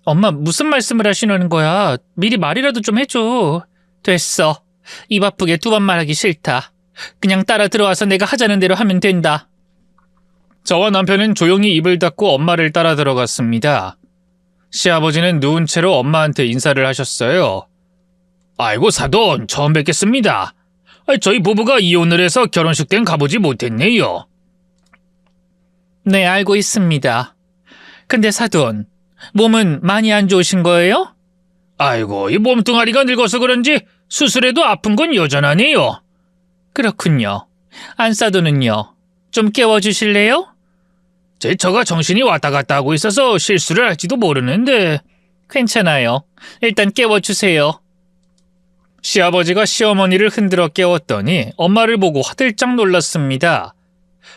엄마, 무슨 말씀을 하시는 거야? 미리 말이라도 좀 해줘. 됐어. 입 아프게 2번 말하기 싫다. 그냥 따라 들어와서 내가 하자는 대로 하면 된다. 저와 남편은 조용히 입을 닫고 엄마를 따라 들어갔습니다. 시아버지는 누운 채로 엄마한테 인사를 하셨어요. 아이고 사돈, 처음 뵙겠습니다. 저희 부부가 이혼을 해서 결혼식 땐 가보지 못했네요. 네, 알고 있습니다. 근데 사돈, 몸은 많이 안 좋으신 거예요? 아이고, 이 몸뚱아리가 늙어서 그런지 수술해도 아픈 건 여전하네요. 그렇군요. 안사돈은요? 좀 깨워주실래요? 제 처가 정신이 왔다 갔다 하고 있어서 실수를 할지도 모르는데. 괜찮아요. 일단 깨워주세요. 시아버지가 시어머니를 흔들어 깨웠더니 엄마를 보고 화들짝 놀랐습니다.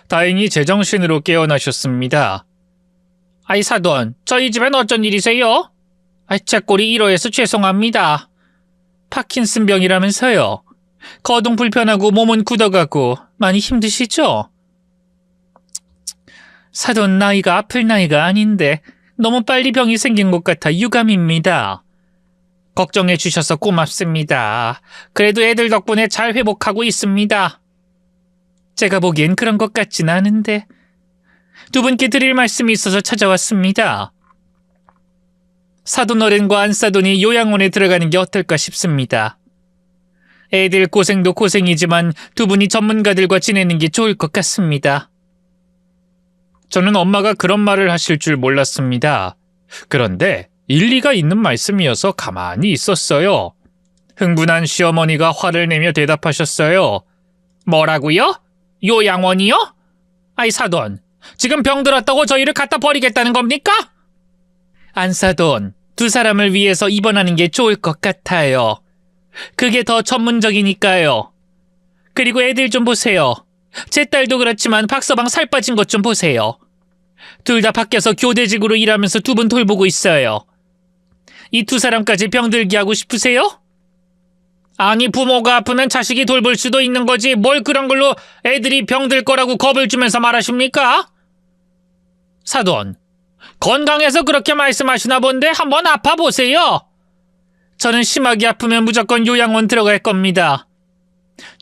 다행히 제정신으로 깨어나셨습니다. 아이 사돈, 저희 집엔 어쩐 일이세요? 제 꼴이 이러해서 죄송합니다. 파킨슨병이라면서요. 거동 불편하고 몸은 굳어가고 많이 힘드시죠? 사돈, 나이가 아플 나이가 아닌데 너무 빨리 병이 생긴 것 같아 유감입니다. 걱정해 주셔서 고맙습니다. 그래도 애들 덕분에 잘 회복하고 있습니다. 제가 보기엔 그런 것 같진 않은데. 두 분께 드릴 말씀이 있어서 찾아왔습니다. 사돈 어른과 안사돈이 요양원에 들어가는 게 어떨까 싶습니다. 애들 고생도 고생이지만 두 분이 전문가들과 지내는 게 좋을 것 같습니다. 저는 엄마가 그런 말을 하실 줄 몰랐습니다. 그런데 일리가 있는 말씀이어서 가만히 있었어요. 흥분한 시어머니가 화를 내며 대답하셨어요. 뭐라고요? 요양원이요? 아이 사돈, 지금 병 들었다고 저희를 갖다 버리겠다는 겁니까? 안사돈, 두 사람을 위해서 입원하는 게 좋을 것 같아요. 그게 더 전문적이니까요. 그리고 애들 좀 보세요. 제 딸도 그렇지만 박서방 살 빠진 것 좀 보세요. 둘 다 밖에서 교대직으로 일하면서 두 분 돌보고 있어요. 이 두 사람까지 병들게 하고 싶으세요? 아니, 부모가 아프면 자식이 돌볼 수도 있는 거지 뭘 그런 걸로 애들이 병들 거라고 겁을 주면서 말하십니까? 사돈, 건강해서 그렇게 말씀하시나 본데 한번 아파보세요. 저는 심하게 아프면 무조건 요양원 들어갈 겁니다.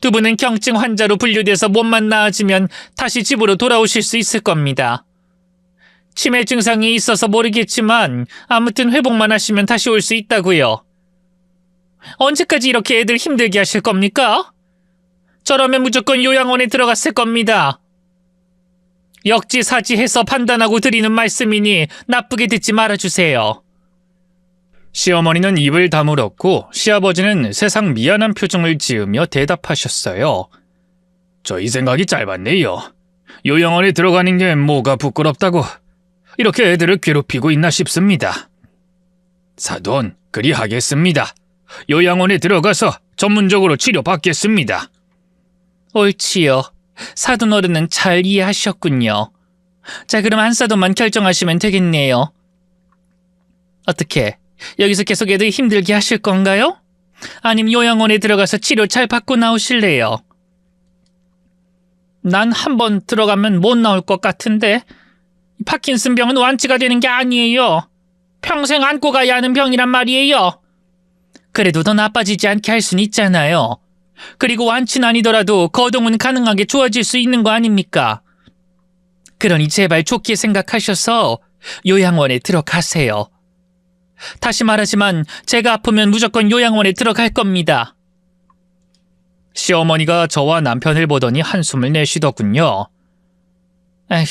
두 분은 경증 환자로 분류돼서 몸만 나아지면 다시 집으로 돌아오실 수 있을 겁니다. 치매 증상이 있어서 모르겠지만 아무튼 회복만 하시면 다시 올 수 있다고요. 언제까지 이렇게 애들 힘들게 하실 겁니까? 저라면 무조건 요양원에 들어갔을 겁니다. 역지사지해서 판단하고 드리는 말씀이니 나쁘게 듣지 말아주세요. 시어머니는 입을 다물었고 시아버지는 세상 미안한 표정을 지으며 대답하셨어요. 저희 생각이 짧았네요. 요양원에 들어가는 게 뭐가 부끄럽다고 이렇게 애들을 괴롭히고 있나 싶습니다. 사돈, 그리 하겠습니다. 요양원에 들어가서 전문적으로 치료받겠습니다. 옳지요. 사돈 어른은 잘 이해하셨군요. 자, 그럼 한사돈만 결정하시면 되겠네요. 어떻게, 여기서 계속 애들 힘들게 하실 건가요? 아님 요양원에 들어가서 치료 잘 받고 나오실래요? 난 한 번 들어가면 못 나올 것 같은데. 파킨슨 병은 완치가 되는 게 아니에요. 평생 안고 가야 하는 병이란 말이에요. 그래도 더 나빠지지 않게 할 수는 있잖아요. 그리고 완치는 아니더라도 거동은 가능하게 좋아질 수 있는 거 아닙니까? 그러니 제발 좋게 생각하셔서 요양원에 들어가세요. 다시 말하지만 제가 아프면 무조건 요양원에 들어갈 겁니다. 시어머니가 저와 남편을 보더니 한숨을 내쉬더군요. 에휴,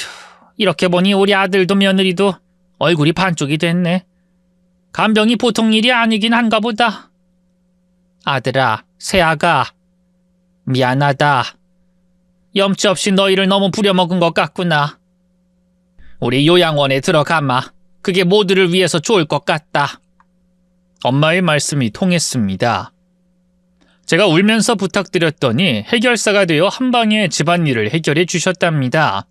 이렇게 보니 우리 아들도 며느리도 얼굴이 반쪽이 됐네. 간병이 보통 일이 아니긴 한가 보다. 아들아, 새아가, 미안하다. 염치 없이 너희를 너무 부려먹은 것 같구나. 우리 요양원에 들어가마. 그게 모두를 위해서 좋을 것 같다. 엄마의 말씀이 통했습니다. 제가 울면서 부탁드렸더니 해결사가 되어 한방에 집안일을 해결해 주셨답니다.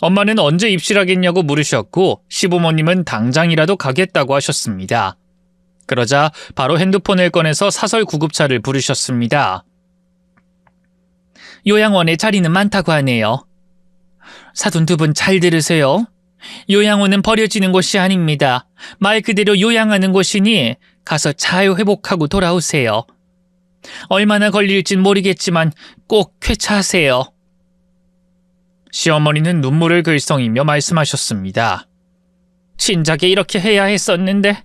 엄마는 언제 입실하겠냐고 물으셨고 시부모님은 당장이라도 가겠다고 하셨습니다. 그러자 바로 핸드폰을 꺼내서 사설 구급차를 부르셨습니다. 요양원에 자리는 많다고 하네요. 사돈 두 분 잘 들으세요. 요양원은 버려지는 곳이 아닙니다. 말 그대로 요양하는 곳이니 가서 잘 회복하고 돌아오세요. 얼마나 걸릴진 모르겠지만 꼭 쾌차하세요. 시어머니는 눈물을 글썽이며 말씀하셨습니다. 진작에 이렇게 해야 했었는데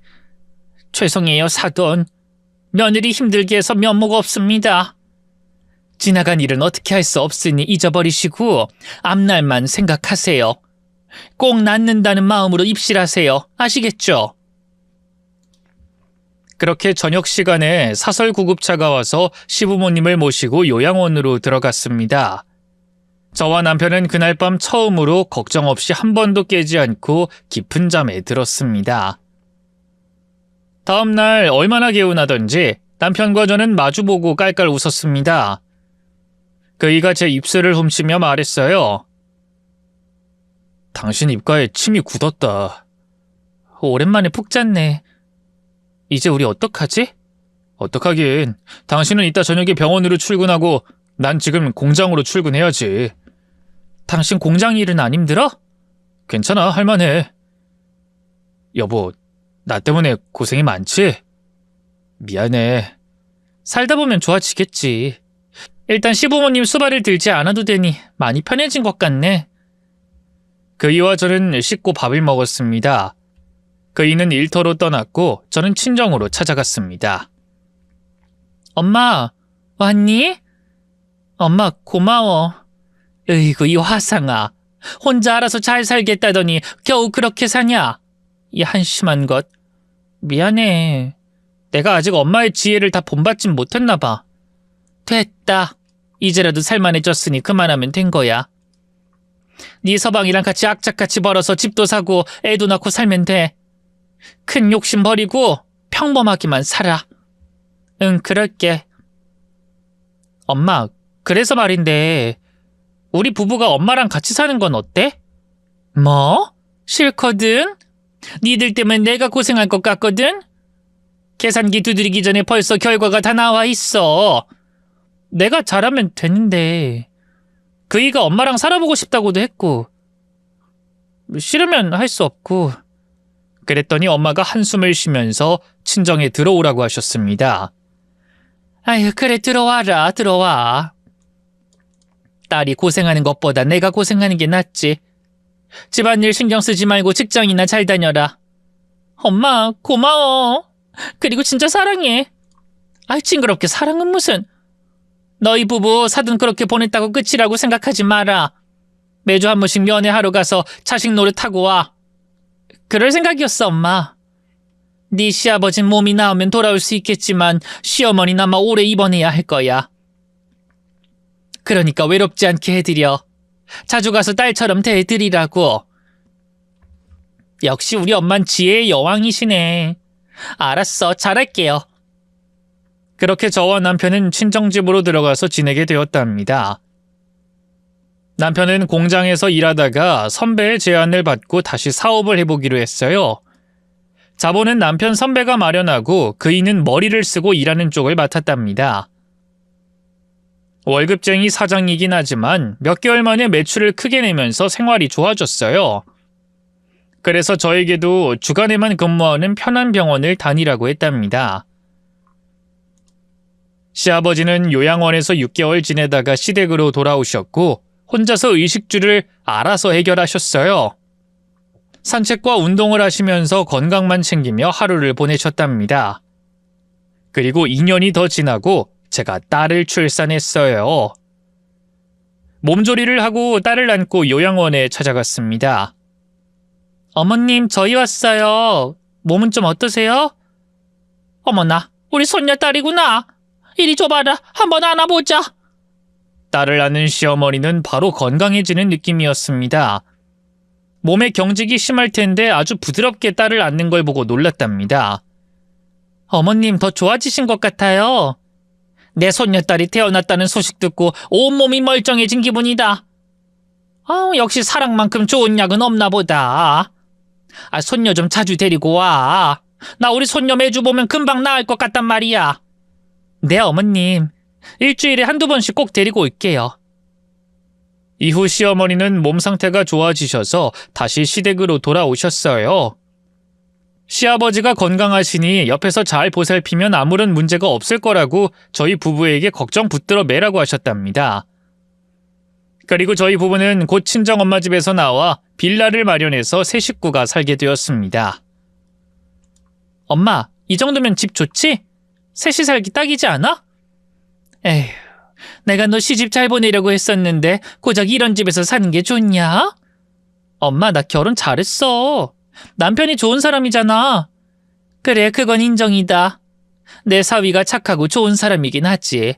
죄송해요, 사돈. 며느리 힘들게 해서 면목 없습니다. 지나간 일은 어떻게 할 수 없으니 잊어버리시고 앞날만 생각하세요. 꼭 낫는다는 마음으로 입실하세요. 아시겠죠? 그렇게 저녁 시간에 사설 구급차가 와서 시부모님을 모시고 요양원으로 들어갔습니다. 저와 남편은 그날 밤 처음으로 걱정 없이 한 번도 깨지 않고 깊은 잠에 들었습니다. 다음 날 얼마나 개운하던지 남편과 저는 마주보고 깔깔 웃었습니다. 그이가 제 입술을 훔치며 말했어요. 당신 입가에 침이 굳었다. 오랜만에 푹 잤네. 이제 우리 어떡하지? 어떡하긴. 당신은 이따 저녁에 병원으로 출근하고 난 지금 공장으로 출근해야지. 당신 공장 일은 안 힘들어? 괜찮아, 할만해. 여보, 나 때문에 고생이 많지? 미안해. 살다 보면 좋아지겠지. 일단 시부모님 수발을 들지 않아도 되니 많이 편해진 것 같네. 그이와 저는 씻고 밥을 먹었습니다. 그이는 일터로 떠났고 저는 친정으로 찾아갔습니다. 엄마, 왔니? 엄마, 고마워. 으이구, 이 화상아. 혼자 알아서 잘 살겠다더니 겨우 그렇게 사냐? 이 한심한 것. 미안해. 내가 아직 엄마의 지혜를 다 본받진 못했나 봐. 됐다. 이제라도 살만해졌으니 그만하면 된 거야. 네 서방이랑 같이 악착같이 벌어서 집도 사고 애도 낳고 살면 돼. 큰 욕심 버리고 평범하게만 살아. 응, 그럴게. 엄마, 그래서 말인데 우리 부부가 엄마랑 같이 사는 건 어때? 뭐? 싫거든? 니들 때문에 내가 고생할 것 같거든? 계산기 두드리기 전에 벌써 결과가 다 나와 있어. 내가 잘하면 되는데. 그이가 엄마랑 살아보고 싶다고도 했고 싫으면 할 수 없고. 그랬더니 엄마가 한숨을 쉬면서 친정에 들어오라고 하셨습니다. 아유, 그래, 들어와라, 들어와. 딸이 고생하는 것보다 내가 고생하는 게 낫지. 집안일 신경 쓰지 말고 직장이나 잘 다녀라. 엄마, 고마워. 그리고 진짜 사랑해. 아이, 징그럽게 사랑은 무슨. 너희 부부 사돈 그렇게 보냈다고 끝이라고 생각하지 마라. 매주 한 번씩 면회하러 가서 자식 노릇하고 와. 그럴 생각이었어, 엄마. 네 시아버진 몸이 나오면 돌아올 수 있겠지만 시어머니는 아마 오래 입원해야 할 거야. 그러니까 외롭지 않게 해드려. 자주 가서 딸처럼 대해드리라고. 역시 우리 엄만 지혜의 여왕이시네. 알았어, 잘할게요. 그렇게 저와 남편은 친정집으로 들어가서 지내게 되었답니다. 남편은 공장에서 일하다가 선배의 제안을 받고 다시 사업을 해보기로 했어요. 자본은 남편 선배가 마련하고 그이는 머리를 쓰고 일하는 쪽을 맡았답니다. 월급쟁이 사장이긴 하지만 몇 개월 만에 매출을 크게 내면서 생활이 좋아졌어요. 그래서 저에게도 주간에만 근무하는 편한 병원을 다니라고 했답니다. 시아버지는 요양원에서 6개월 지내다가 시댁으로 돌아오셨고 혼자서 의식주를 알아서 해결하셨어요. 산책과 운동을 하시면서 건강만 챙기며 하루를 보내셨답니다. 그리고 2년이 더 지나고 제가 딸을 출산했어요. 몸조리를 하고 딸을 안고 요양원에 찾아갔습니다. 어머님, 저희 왔어요. 몸은 좀 어떠세요? 어머나, 우리 손녀딸이구나. 이리 줘봐라, 한번 안아보자. 딸을 안은 시어머니는 바로 건강해지는 느낌이었습니다. 몸에 경직이 심할 텐데 아주 부드럽게 딸을 안는 걸 보고 놀랐답니다. 어머님, 더 좋아지신 것 같아요. 내 손녀딸이 태어났다는 소식 듣고 온몸이 멀쩡해진 기분이다. 역시 사랑만큼 좋은 약은 없나 보다. 손녀 좀 자주 데리고 와. 나 우리 손녀 매주 보면 금방 나을 것 같단 말이야. 네, 어머님. 일주일에 한두 번씩 꼭 데리고 올게요. 이후 시어머니는 몸 상태가 좋아지셔서 다시 시댁으로 돌아오셨어요. 시아버지가 건강하시니 옆에서 잘 보살피면 아무런 문제가 없을 거라고 저희 부부에게 걱정 붙들어 매라고 하셨답니다. 그리고 저희 부부는 곧 친정엄마 집에서 나와 빌라를 마련해서 세 식구가 살게 되었습니다. 엄마, 이 정도면 집 좋지? 셋이 살기 딱이지 않아? 에휴, 내가 너 시집 잘 보내려고 했었는데 고작 이런 집에서 사는 게 좋냐? 엄마, 나 결혼 잘했어. 남편이 좋은 사람이잖아. 그래, 그건 인정이다. 내 사위가 착하고 좋은 사람이긴 하지.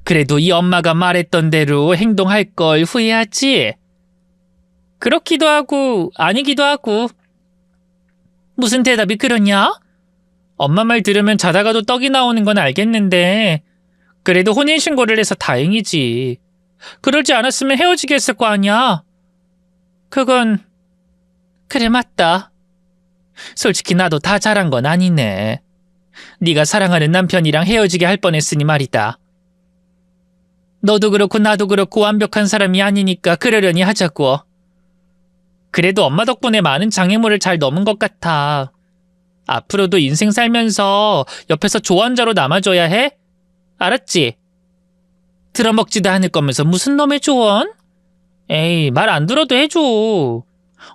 그래도 이 엄마가 말했던 대로 행동할 걸 후회하지? 그렇기도 하고 아니기도 하고. 무슨 대답이 그러냐? 엄마 말 들으면 자다가도 떡이 나오는 건 알겠는데 그래도 혼인신고를 해서 다행이지. 그러지 않았으면 헤어지게 했을 거 아니야. 그건 그래, 맞다. 솔직히 나도 다 잘한 건 아니네. 네가 사랑하는 남편이랑 헤어지게 할 뻔했으니 말이다. 너도 그렇고 나도 그렇고 완벽한 사람이 아니니까 그러려니 하자고. 그래도 엄마 덕분에 많은 장애물을 잘 넘은 것 같아. 앞으로도 인생 살면서 옆에서 조언자로 남아줘야 해? 알았지? 들어먹지도 않을 거면서 무슨 놈의 조언? 에이, 말 안 들어도 해줘.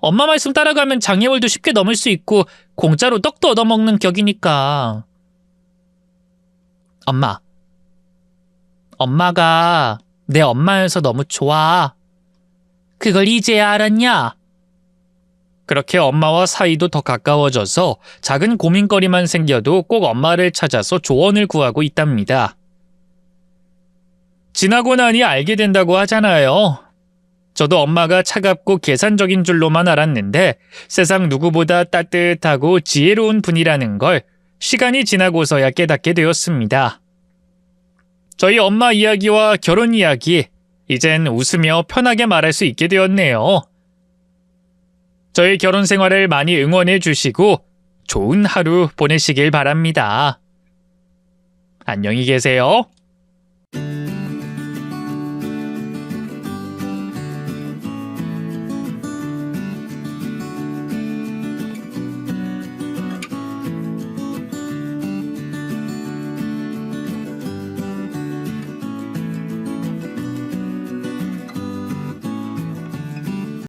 엄마 말씀 따라가면 장애물도 쉽게 넘을 수 있고 공짜로 떡도 얻어먹는 격이니까. 엄마가 내 엄마여서 너무 좋아. 그걸 이제야 알았냐? 그렇게 엄마와 사이도 더 가까워져서 작은 고민거리만 생겨도 꼭 엄마를 찾아서 조언을 구하고 있답니다. 지나고 나니 알게 된다고 하잖아요. 저도 엄마가 차갑고 계산적인 줄로만 알았는데 세상 누구보다 따뜻하고 지혜로운 분이라는 걸 시간이 지나고서야 깨닫게 되었습니다. 저희 엄마 이야기와 결혼 이야기, 이젠 웃으며 편하게 말할 수 있게 되었네요. 저희 결혼 생활을 많이 응원해 주시고 좋은 하루 보내시길 바랍니다. 안녕히 계세요.